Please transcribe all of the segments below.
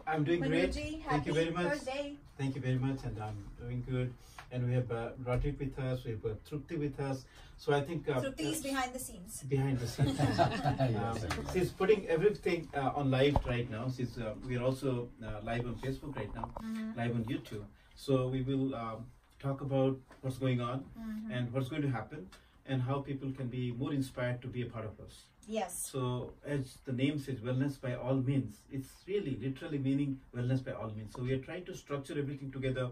I'm doing great. Manuji, Thank you very much. birthday. Thank you very much, and I'm doing good. And we have Rajiv with us. We have Trupti with us. So I think Trupti is behind the scenes. Behind the scenes. She's putting everything on live right now. We are also live on Facebook right now, live on YouTube. So we will talk about what's going on and what's going to happen, and how people can be more inspired to be a part of us. Yes. So as the name says, wellness by all means, it's really literally meaning wellness by all means. So we are trying to structure everything together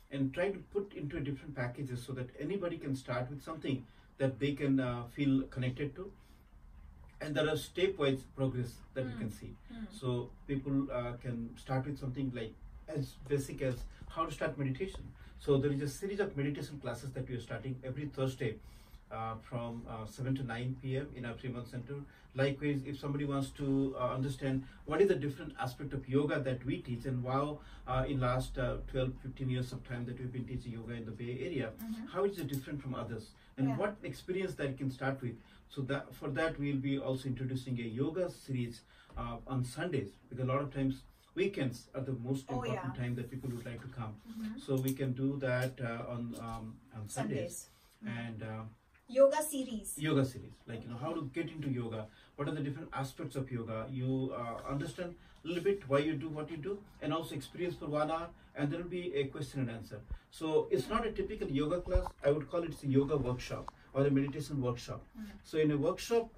and try to put into different packages so that anybody can start with something that they can feel connected to. And there are stepwise progress that we can see. So people can start with something like as basic as how to start meditation. So there is a series of meditation classes that we are starting every Thursday from 7 to 9 p.m. in our Fremont Center. Likewise, if somebody wants to understand what is the different aspect of yoga that we teach, and wow, in last 12-15 years of time that we've been teaching yoga in the Bay Area, how is it different from others, and what experience that you can start with. So that for that we'll be also introducing a yoga series on Sundays, because a lot of times weekends are the most important time that people would like to come. So we can do that on Sundays. And yoga series, like how to get into yoga, what are the different aspects of yoga, you understand a little bit why you do what you do, and also experience for 1 hour, and there will be a question and answer. So it's not a typical yoga class. I would call it a yoga workshop or a meditation workshop. So in a workshop,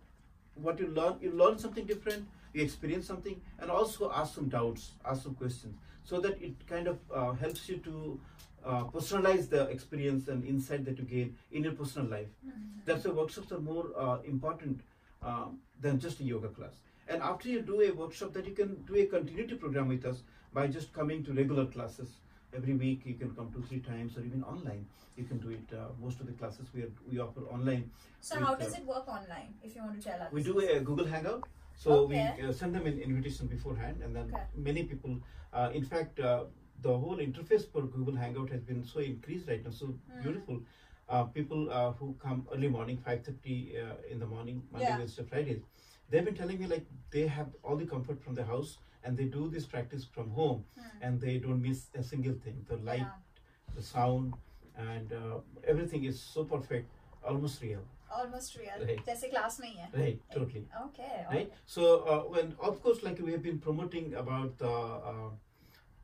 what you learn something different, you experience something, and also ask some doubts, ask some questions, so that it kind of helps you to personalize the experience and insight that you gain in your personal life. That's why workshops are more important than just a yoga class. And after you do a workshop, that you can do a continuity program with us by just coming to regular classes. Every week you can come 2-3 times, or even online. You can do it. Most of the classes we offer online. So how does it work online, if you want to tell us? We do a Google Hangout. So we send them an invitation beforehand, and then many people, in fact, the whole interface for Google Hangout has been so increased right now, so beautiful. People who come early morning, 5:30 in the morning, Monday, Wednesday, Fridays, they've been telling me like they have all the comfort from the house, and they do this practice from home, and they don't miss a single thing. The light, the sound, and everything is so perfect, almost real. Almost real. Right. Jaise class mein hai. Right, totally. Okay. Right. So when of course, like we have been promoting about the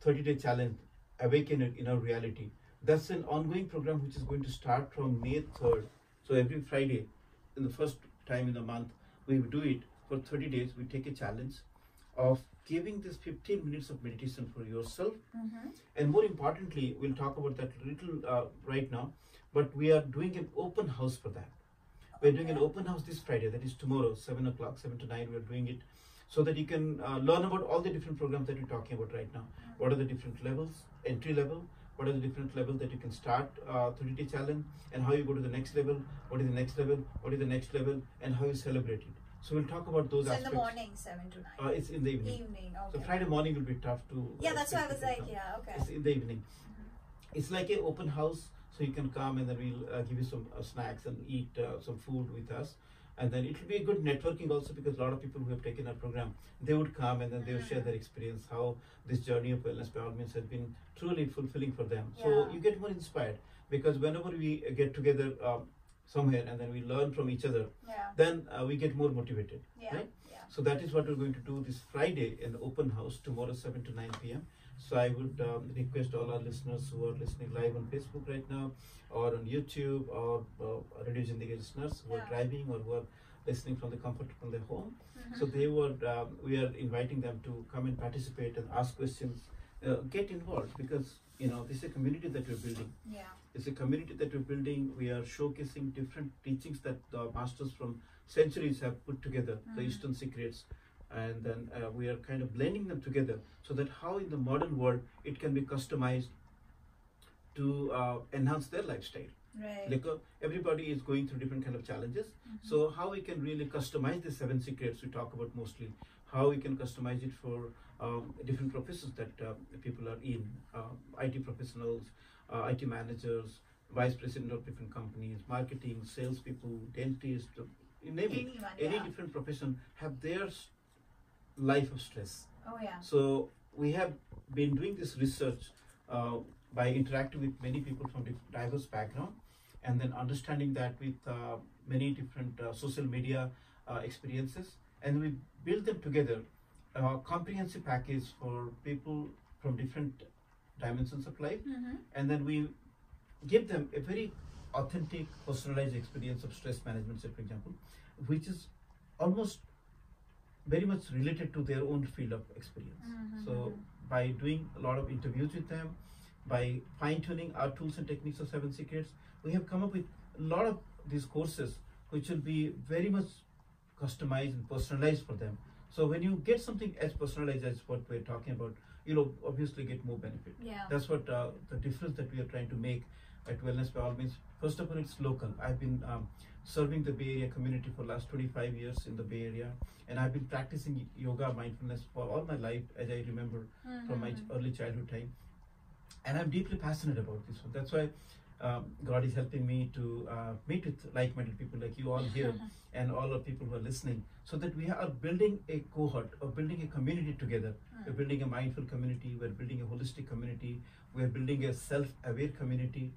30-day challenge, Awaken in Our Reality. That's an ongoing program which is going to start from May 3rd. So every Friday, in the first time in the month, we will do it for 30 days. We take a challenge of giving this 15 minutes of meditation for yourself. And more importantly, we'll talk about that little right now, but we are doing an open house for that. We're doing an open house this Friday, that is tomorrow, 7 o'clock, 7 to 9, we're doing it, so that you can learn about all the different programs that we're talking about right now. What are the different levels, entry level, what are the different levels that you can start 30-day challenge, and how you go to the next level, what is the next level, what is the next level, and how you celebrate it. So we'll talk about those aspects. In the morning, 7 to 9. It's in the evening. Evening, okay. So Friday morning will be tough to... Yeah, that's why I was like, okay. It's in the evening. It's like an open house, so you can come, and then we'll give you some snacks and eat some food with us. And then it will be a good networking also, because a lot of people who have taken our program, they would come and then they will share their experience, how this journey of wellness by all means has been truly fulfilling for them. So you get more inspired, because whenever we get together somewhere and then we learn from each other, then we get more motivated, right? So that is what we're going to do this Friday in the open house, tomorrow 7 to 9 p.m. So I would request all our listeners who are listening live on Facebook right now, or on YouTube, or Radio Zindagi listeners who are driving or who are listening from the comfort from their home. So they would, we are inviting them to come and participate and ask questions, get involved, because this is a community that we're building. It's a community that we're building. We are showcasing different teachings that the masters from centuries have put together, the Eastern secrets. And then we are kind of blending them together, so that how in the modern world it can be customized to enhance their lifestyle. Right. Like everybody is going through different kind of challenges. So how we can really customize the 7 secrets we talk about mostly, how we can customize it for different professions that people are in, IT professionals, IT managers, vice president of different companies, marketing, salespeople, dentists, you name it. Any different profession have their life of stress. Oh yeah. So we have been doing this research by interacting with many people from diverse background, and then understanding that with many different social media experiences, and we build them together a comprehensive package for people from different dimensions of life, and then we give them a very authentic, personalized experience of stress management, say for example, which is almost very much related to their own field of experience. So by doing a lot of interviews with them, by fine-tuning our tools and techniques of 7 Secrets, we have come up with a lot of these courses which will be very much customized and personalized for them. So when you get something as personalized as what we're talking about, you'll obviously get more benefit. Yeah. That's what the difference that we are trying to make at Wellness by All Means. First of all, it's local. I've been serving the Bay Area community for the last 25 years in the Bay Area, and I've been practicing yoga, mindfulness for all my life, as I remember from my early childhood time. And I'm deeply passionate about this one. That's why God is helping me to meet with like-minded people like you all here and all the people who are listening, so that we are building a cohort or building a community together. We're building a mindful community, we're building a holistic community, we're building a self-aware community.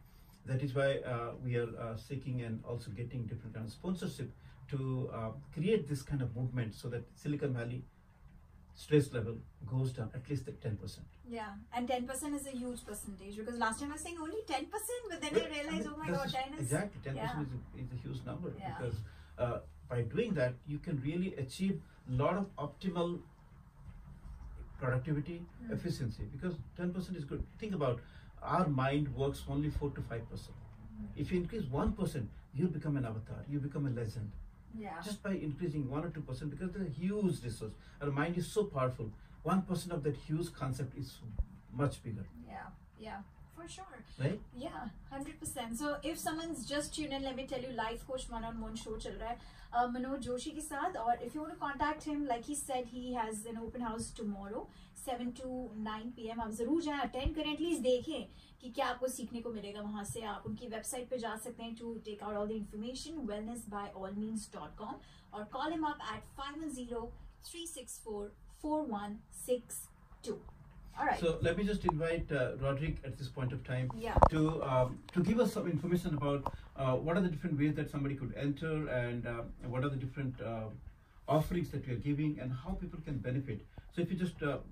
That is why we are seeking and also getting different kind of sponsorship to create this kind of movement, so that Silicon Valley stress level goes down at least at 10%. Yeah, and 10% is a huge percentage, because last time I was saying only 10%, but then I realized, oh my God, 10 is... Exactly, 10% Yeah. is a huge number, Yeah. because by doing that, you can really achieve a lot of optimal productivity, efficiency, because 10% is good. Think about, our mind works only 4 to 5%. If you increase 1%, you become an avatar, you become a legend. Yeah. Just by increasing 1 or 2%, because there's a huge resource. Our mind is so powerful. 1% of that huge concept is much bigger, Yeah, for sure. right? Yeah, 100%. So if someone's just tuned in, let me tell you, Life Coach one-on-one show chal raha hai Manoj Joshi ke saath. Or if you want to contact him, like he said, he has an open house tomorrow 7 to 9 p.m. आप जरूर जाएं, attend करें, at least देखें कि क्या आपको सीखने को मिलेगा वहां से. आप उनकी वेबसाइट पे जा सकते हैं to take out all the information, wellnessbyallmeans.com, or call him up at 510-364-4162. All right. So let me just invite Roderick at this point of time Yeah. to give us some information about what are the different ways that somebody could enter, and what are the different offerings that we are giving, and how people can benefit. So if you just talk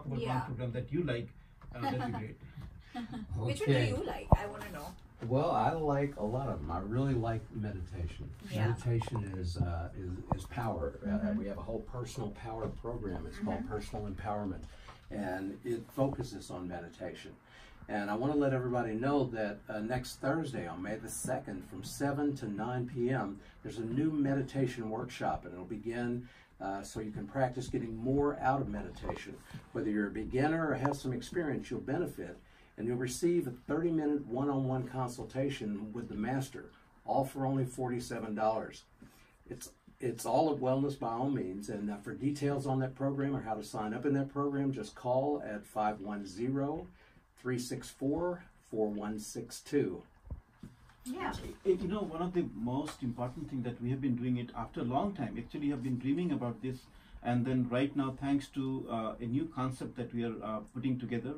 about one program that you like, that'd be great. Which one do you like? I want to know. Well, I like a lot of them. I really like meditation. Yeah. Meditation is power. We have a whole personal power program. It's called Personal Empowerment, and it focuses on meditation. And I want to let everybody know that next Thursday, on May the 2nd, from 7 to 9 p.m., there's a new meditation workshop, and it'll begin so you can practice getting more out of meditation. Whether you're a beginner or have some experience, you'll benefit, and you'll receive a 30-minute one-on-one consultation with the master, all for only $47. It's all at Wellness by All Means, and for details on that program or how to sign up in that program, just call at 510-364-4162. Yeah. One of the most important thing that we have been doing it after a long time. Actually, have been dreaming about this, and then right now, thanks to a new concept that we are putting together,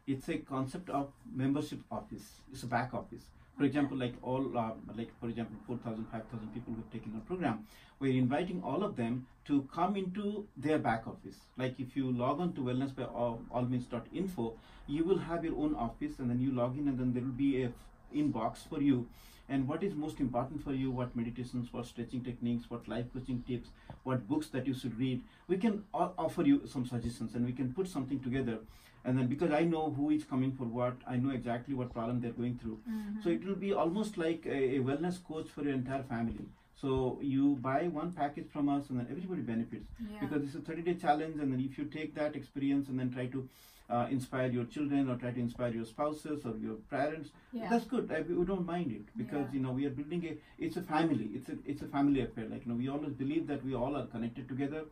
it's a concept of membership office. It's a back office. For example, like 4,000, 5,000 people who have taken our program, we're inviting all of them to come into their back office. Like if you log on to wellnessbyallmeans.info, you will have your own office, and then you log in, and then there will be a inbox for you, and what is most important for you, what meditations, what stretching techniques, what life coaching tips, what books that you should read. We can offer you some suggestions, and we can put something together. And then because I know who is coming for what, I know exactly what problem they're going through. So it will be almost like a wellness coach for your entire family. So you buy one package from us, and then everybody benefits, because it's a 30-day challenge. And then if you take that experience and then try to inspire your children, or try to inspire your spouses or your parents, that's good. We don't mind it, because we are building it's a family. It's a family affair. Like we always believe that we all are connected together.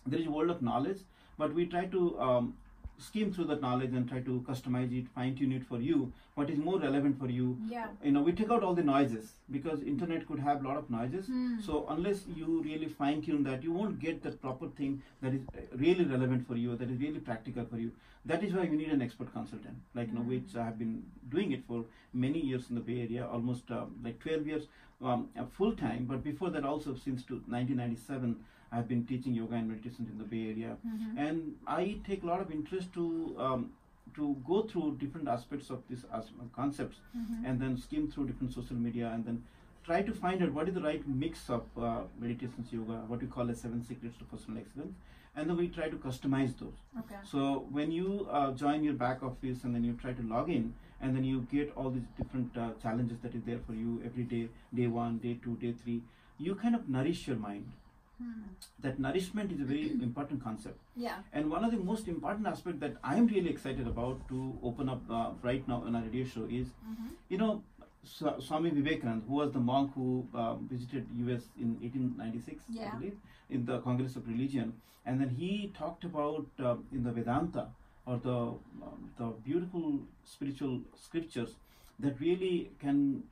There is a world of knowledge, but we try to skim through that knowledge and try to customize it, fine tune it for you, what is more relevant for you. Yeah. We take out all the noises, because internet could have a lot of noises. So unless you really fine tune that, you won't get the proper thing that is really relevant for you, that is really practical for you. That is why you need an expert consultant, like which I have been doing it for many years in the Bay Area, almost like 12 years full time. But before that, also since 1997, I've been teaching yoga and meditation in the Bay Area, and I take a lot of interest to go through different aspects of these concepts, and then skim through different social media, and then try to find out what is the right mix of meditations, yoga, what we call as 7 secrets to personal excellence, and then we try to customize those. Okay. So when you join your back office and then you try to log in, and then you get all these different challenges that is there for you every day, day 1, day 2, day 3, you kind of nourish your mind. That nourishment is a very important concept. Yeah. And one of the most important aspects that I'm really excited about to open up right now on our radio show is, Swami Vivekananda, who was the monk who visited US in 1896, I believe, in the Congress of Religion, and then he talked about in the Vedanta, or the beautiful spiritual scriptures that really can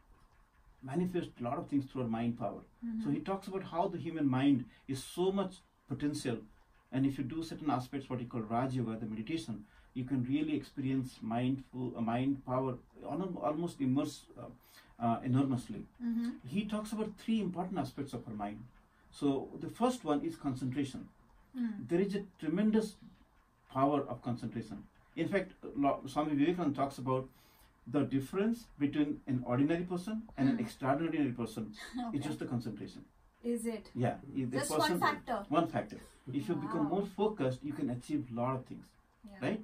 manifest a lot of things through our mind power. So he talks about how the human mind is so much potential, and if you do certain aspects, what he called Raj Yoga, the meditation, you can really experience mind power, almost immerse enormously. He talks about 3 important aspects of our mind. So the first one is concentration. There is a tremendous power of concentration. In fact, Swami Vivekananda talks about the difference between an ordinary person and an extraordinary person is just the concentration. Is it? Yeah. Just one factor. One factor. If you become more focused, you can achieve a lot of things. Yeah. Right?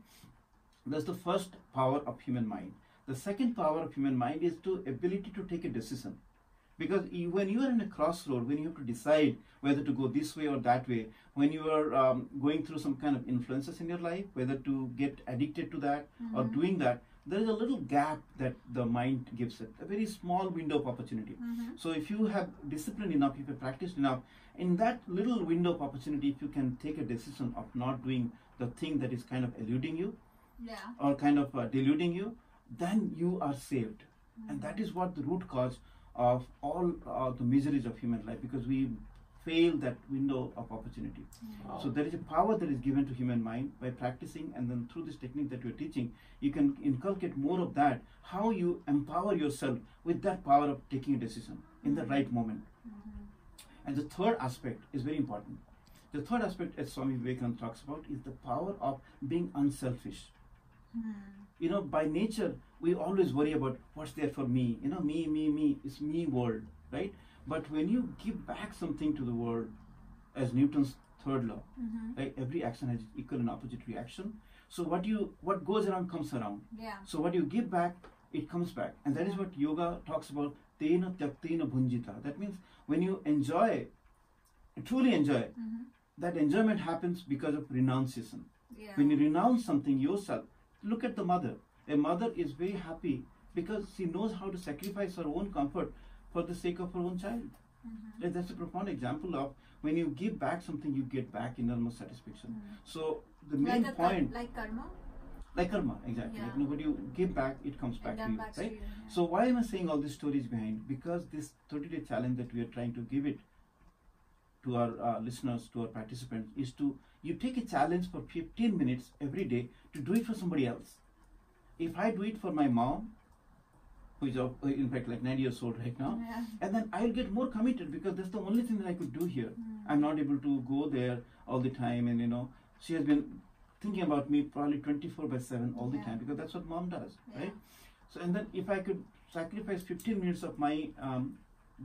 That's the first power of human mind. The second power of human mind is the ability to take a decision. Because when you are in a crossroad, when you have to decide whether to go this way or that way, when you are going through some kind of influences in your life, whether to get addicted to that or doing that, there is a little gap that the mind gives it, a very small window of opportunity. So if you have discipline enough, if you have practiced enough, in that little window of opportunity, if you can take a decision of not doing the thing that is kind of eluding you, or kind of deluding you, then you are saved. And that is what the root cause of all the miseries of human life, because we fail that window of opportunity. So there is a power that is given to human mind by practicing, and then through this technique that we are teaching, you can inculcate more of that, how you empower yourself with that power of taking a decision in the right moment. And the third aspect is very important. The third aspect, as Swami Vivekananda talks about, is the power of being unselfish. By nature, we always worry about what's there for me. Me, it's me world, right? But when you give back something to the world, as Newton's third law, right? Every action has equal and opposite reaction. So what goes around comes around. Yeah. So what you give back, it comes back. And that is what yoga talks about, tena tyaktena bhunjita. That means when you enjoy, truly enjoy, that enjoyment happens because of renunciation. Yeah. When you renounce something yourself, look at the mother. A mother is very happy because she knows how to sacrifice her own comfort for the sake of her own child. And that's a profound example of when you give back something, you get back enormous satisfaction. So the main point, like karma. like karma, exactly. Yeah. Like, when you give back, it comes back to you, back to right? you, yeah. So why am I saying all these stories behind? Because this 30-day challenge that we are trying to give it to our listeners, to our participants, is to, you take a challenge for 15 minutes every day to do it for somebody else. If I do it for my mom, who is in fact like 9 years old right now, and then I'll get more committed, because that's the only thing that I could do here. I'm not able to go there all the time, and she has been thinking about me probably 24/7 all the time, because that's what mom does, right? So, and then if I could sacrifice 15 minutes of my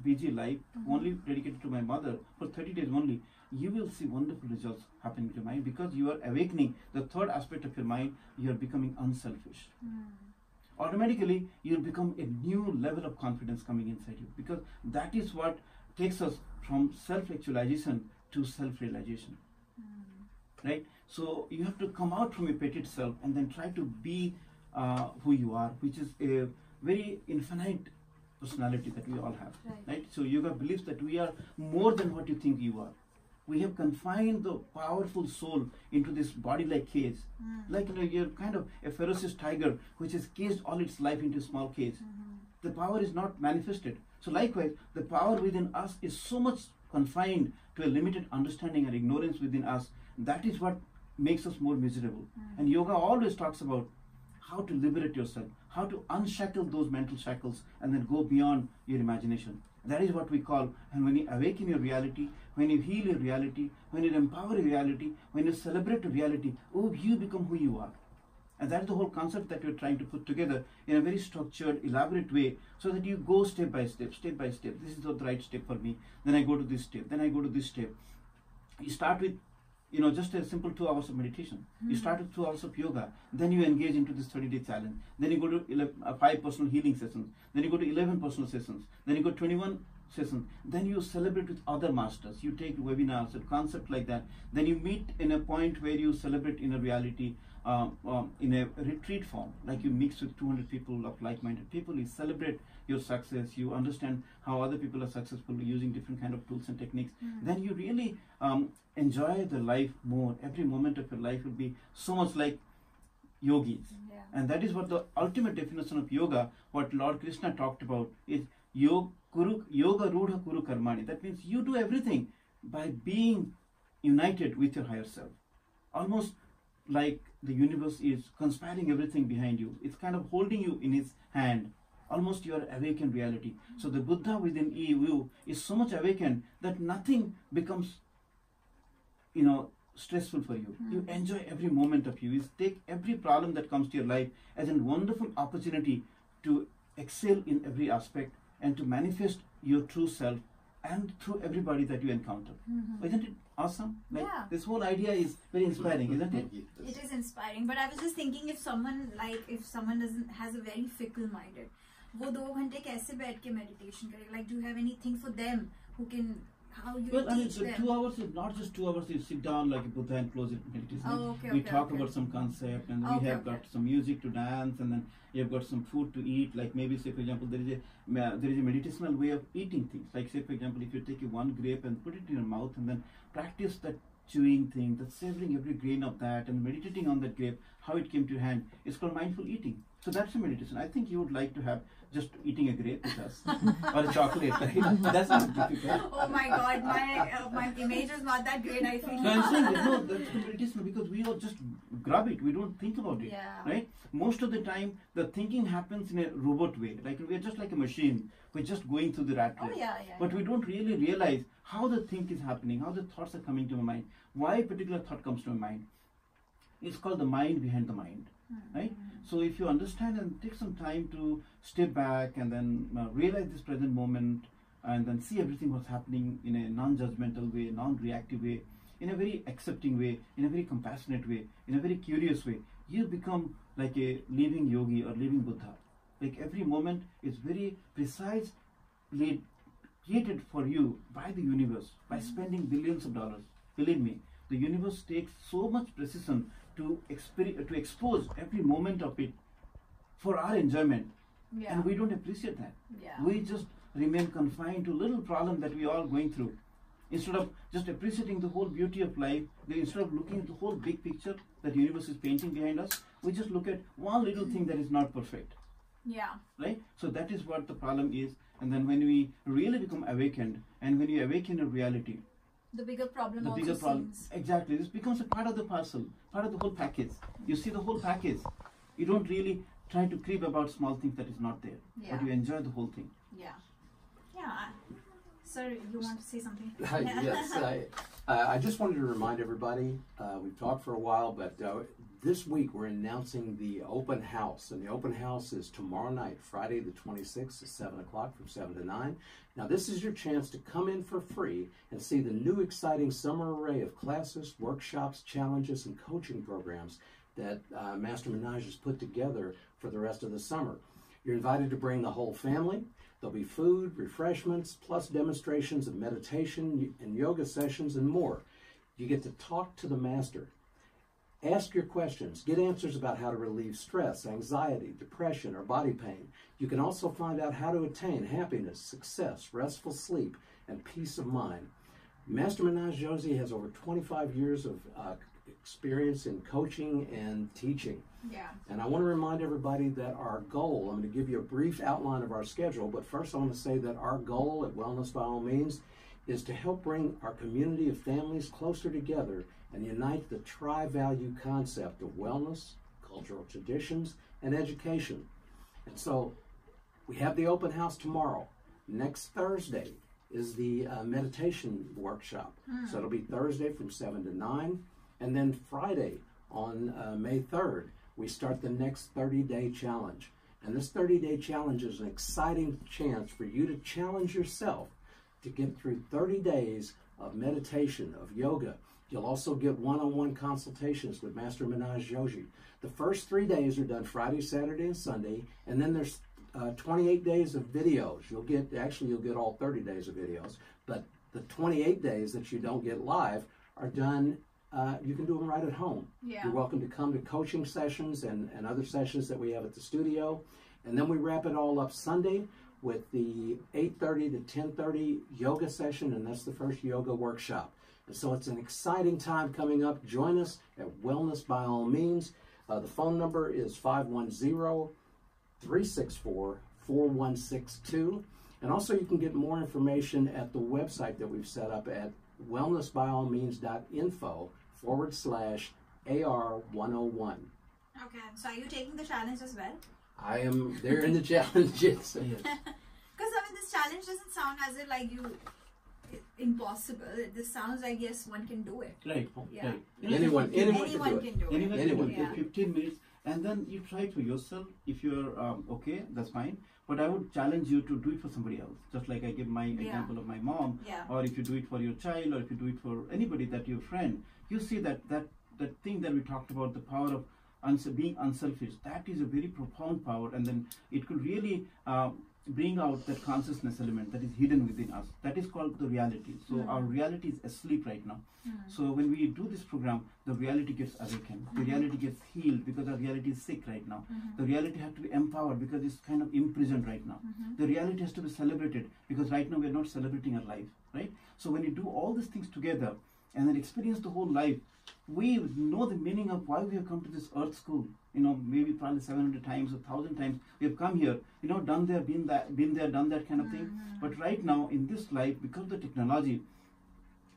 busy life, only dedicated to my mother for 30 days only, you will see wonderful results happening to your mind, because you are awakening the third aspect of your mind. You are becoming unselfish. Automatically, you'll become a new level of confidence coming inside you, because that is what takes us from self-actualization to self-realization. Right? So you have to come out from your petite self and then try to be who you are, which is a very infinite personality that we all have. Right? So yoga believes that we are more than what you think you are. we have confined the powerful soul into this body-like cage. Like, you're kind of a ferocious tiger which has caged all its life into a small cage. The power is not manifested. So likewise, the power within us is so much confined to a limited understanding and ignorance within us. That is what makes us more miserable. And yoga always talks about how to liberate yourself, how to unshackle those mental shackles and then go beyond your imagination. That is what we call, and when you awaken your reality, when you heal your reality, when you empower your reality, when you celebrate your reality, oh, you become who you are. And that's the whole concept that we're trying to put together in a very structured, elaborate way, so that you go step by step, step by step. This is the right step for me. Then I go to this step. Then I go to this step. You start with, just a simple 2 hours of meditation. You start with 2 hours of yoga. Then you engage into this 30-day challenge. Then you go to 5 personal healing sessions. Then you go to 11 personal sessions. Then you go 21 sessions. Then you celebrate with other masters. You take webinars, a concept like that. Then you meet in a point where you celebrate in a reality, in a retreat form, like you mix with 200 people of like-minded people. You celebrate your success. You understand how other people are successful using different kind of tools and techniques. Then you really enjoy the life more. Every moment of your life will be so much like yogis. And that is what the ultimate definition of yoga, what Lord Krishna talked about, is yoga rudha kuru karmani. That means you do everything by being united with your higher self. Almost like the universe is conspiring everything behind you. It's kind of holding you in its hand. Almost you are awakened reality. So the Buddha within you is so much awakened that nothing becomes, stressful for you. You enjoy every moment of you. You take every problem that comes to your life as a wonderful opportunity to excel in every aspect and to manifest your true self and through everybody that you encounter. Isn't it awesome? This whole idea is very inspiring, isn't it? It is inspiring, but I was just thinking, if someone has a very fickle minded, वो 2 घंटे कैसे बैठ के meditation करे? Like, do you have anything for them who can, how you teach the them? 2 hours is not just 2 hours. You sit down like a Buddha and close it meditation. We talk about some concept, and we have got some music to dance, and then you have got some food to eat. Like maybe, say for example, there is a meditational way of eating things. Like say for example, if you take one grape and put it in your mouth, and then practice that chewing thing, that savoring every grain of that, and meditating on that grape, how it came to your hand. It's called mindful eating. So that's a meditation. I think you would like to have just eating a grape with us or a chocolate, right? That's not difficult. Oh my God, my image is not that great. I feel. So I'm saying that, no, that's meditation because we all just grab it. We don't think about it, right? Most of the time, the thinking happens in a robot way. Like we are just like a machine. We're just going through the rat race. But we don't really realize how the think is happening, how the thoughts are coming to my mind, why a particular thought comes to my mind. It's called the mind behind the mind, right? So if you understand and take some time to step back and then realize this present moment and then see everything what's happening in a non-judgmental way, non-reactive way, in a very accepting way, in a very compassionate way, in a very curious way, you become like a living yogi or living Buddha. Like every moment is very precisely created for you by the universe, by spending billions of dollars. Believe me, the universe takes so much precision to expose every moment of it for our enjoyment. And we don't appreciate that. We just remain confined to little problem that we are all going through. Instead of just appreciating the whole beauty of life, instead of looking at the whole big picture that the universe is painting behind us, we just look at one little thing that is not perfect. Right? So that is what the problem is. And then when we really become awakened, and when you awaken your reality, the bigger problem seems. Exactly. This becomes a part of the parcel, part of the whole package. You see the whole package. You don't really try to creep about small things that is not there. But you enjoy the whole thing. Sir, you want to say something? Yes. I just wanted to remind everybody, we've talked for a while, but this week we're announcing the open house. And the open house is tomorrow night, Friday the 26th at 7 o'clock from 7 to 9. Now this is your chance to come in for free and see the new exciting summer array of classes, workshops, challenges, and coaching programs that Master Minhaj has put together for the rest of the summer. You're invited to bring the whole family. There'll be food, refreshments, plus demonstrations of meditation and yoga sessions and more. You get to talk to the master. Ask your questions. Get answers about how to relieve stress, anxiety, depression, or body pain. You can also find out how to attain happiness, success, restful sleep, and peace of mind. Master Minhaj Joshi has over 25 years of experience in coaching and teaching. Yeah. And I want to remind everybody that our goal, I'm going to give you a brief outline of our schedule, but first I want to say that our goal at Wellness by All Means is to help bring our community of families closer together and unite the tri-value concept of wellness, cultural traditions, and education. And so we have the open house tomorrow. Next Thursday is the meditation workshop. So it'll be Thursday from 7 to 9. And then Friday on May 3rd, we start the next 30-day challenge. And this 30-day challenge is an exciting chance for you to challenge yourself to get through 30 days of meditation, of yoga. You'll also get one-on-one consultations with Master Minhaj Joshi. The first 3 days are done Friday, Saturday, and Sunday, and then there's 28 days of videos. You'll get all 30 days of videos, but the 28 days that you don't get live are done, you can do them right at home. Yeah. You're welcome to come to coaching sessions and other sessions that we have at the studio. And then we wrap it all up Sunday with the 8:30 to 10:30 yoga session, and that's the first yoga workshop. And so it's an exciting time coming up. Join us at Wellness by All Means. The phone number is 510-364-4162. And also you can get more information at the website that we've set up at wellnessbyallmeans.info/AR101. Okay, so are you taking the challenge as well? I am there in the challenges. Yes. Because I mean, this challenge doesn't sound as if like impossible. This sounds like yes, one can do it. Right. Yeah. Right. Anyone can do it. Can do it. Anyone can do it. Yeah. 15 minutes, and then you try for yourself. If you're okay, that's fine. But I would challenge you to do it for somebody else. Just like I give my example of my mom, Yeah. or if you do it for your child, or if you do it for anybody that your friend, you see that thing that we talked about, the power of being unselfish. That is a very profound power, and then it could really bring out that consciousness element that is hidden within us. That is called the reality. So our reality is asleep right now. So when we do this program, the reality gets awakened. The reality gets healed because our reality is sick right now. The reality has to be empowered because it's kind of imprisoned right now. The reality has to be celebrated because right now we are not celebrating our life, right? So when you do all these things together and then experience the whole life, we know the meaning of why we have come to this earth school. You know, maybe probably 700 times or 1,000 times we have come here, you know, done there, been there, done that kind of thing. But right now in this life, because of the technology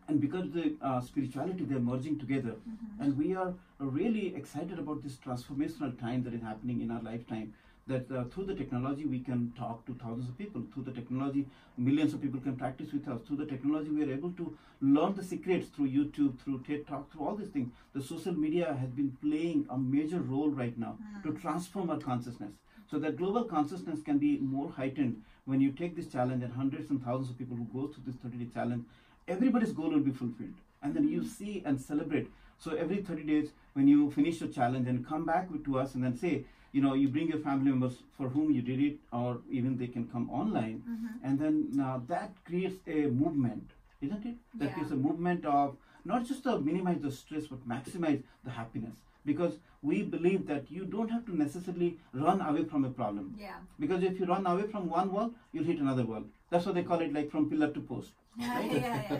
and because of the spirituality, they're merging together. And we are really excited about this transformational time that is happening in our lifetime. That through the technology we can talk to thousands of people. Through the technology, millions of people can practice with us. Through the technology, we are able to learn the secrets through YouTube, through TED Talk, through all these things. The social media has been playing a major role right now to transform our consciousness. So that global consciousness can be more heightened when you take this challenge, and hundreds and thousands of people who go through this 30-day challenge, everybody's goal will be fulfilled. And then you see and celebrate. So every 30 days, when you finish your challenge and come back to us and then say, you know, you bring your family members for whom you did it, or even they can come online, and then that creates a movement, isn't it? That creates a movement of not just to minimize the stress, but maximize the happiness. Because we believe that you don't have to necessarily run away from a problem. Yeah. Because if you run away from one wall, you'll hit another wall. That's what they call it, like from pillar to post. Yeah.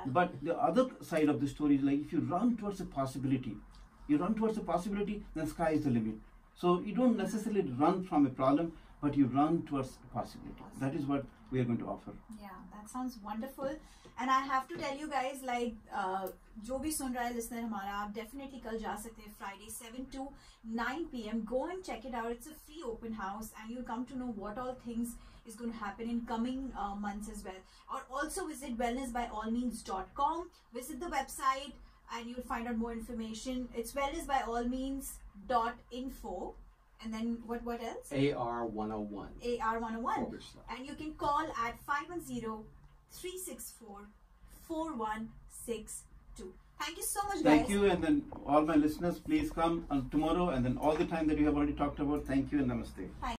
But the other side of the story is like if you run towards a possibility, then sky is the limit. So you don't necessarily run from a problem, but you run towards a possibility. That is what we are going to offer. Yeah, that sounds wonderful. And I have to tell you guys, like, जो भी सुन रहा है listener हमारा, आप definitely कल जा सकते हैं Friday 7 to 9 p.m. Go and check it out. It's a free open house, and you'll come to know what all things is going to happen in coming months as well. Or also visit wellnessbyallmeans.com. Visit the website, and you'll find out more information. It's wellnessbyallmeans.info. And then what else? AR101. AR101. And you can call at 510-364-4162. Thank you so much, guys. Thank you, and then all my listeners, please come on tomorrow, and then all the time that you have already talked about. Thank you and namaste. Bye.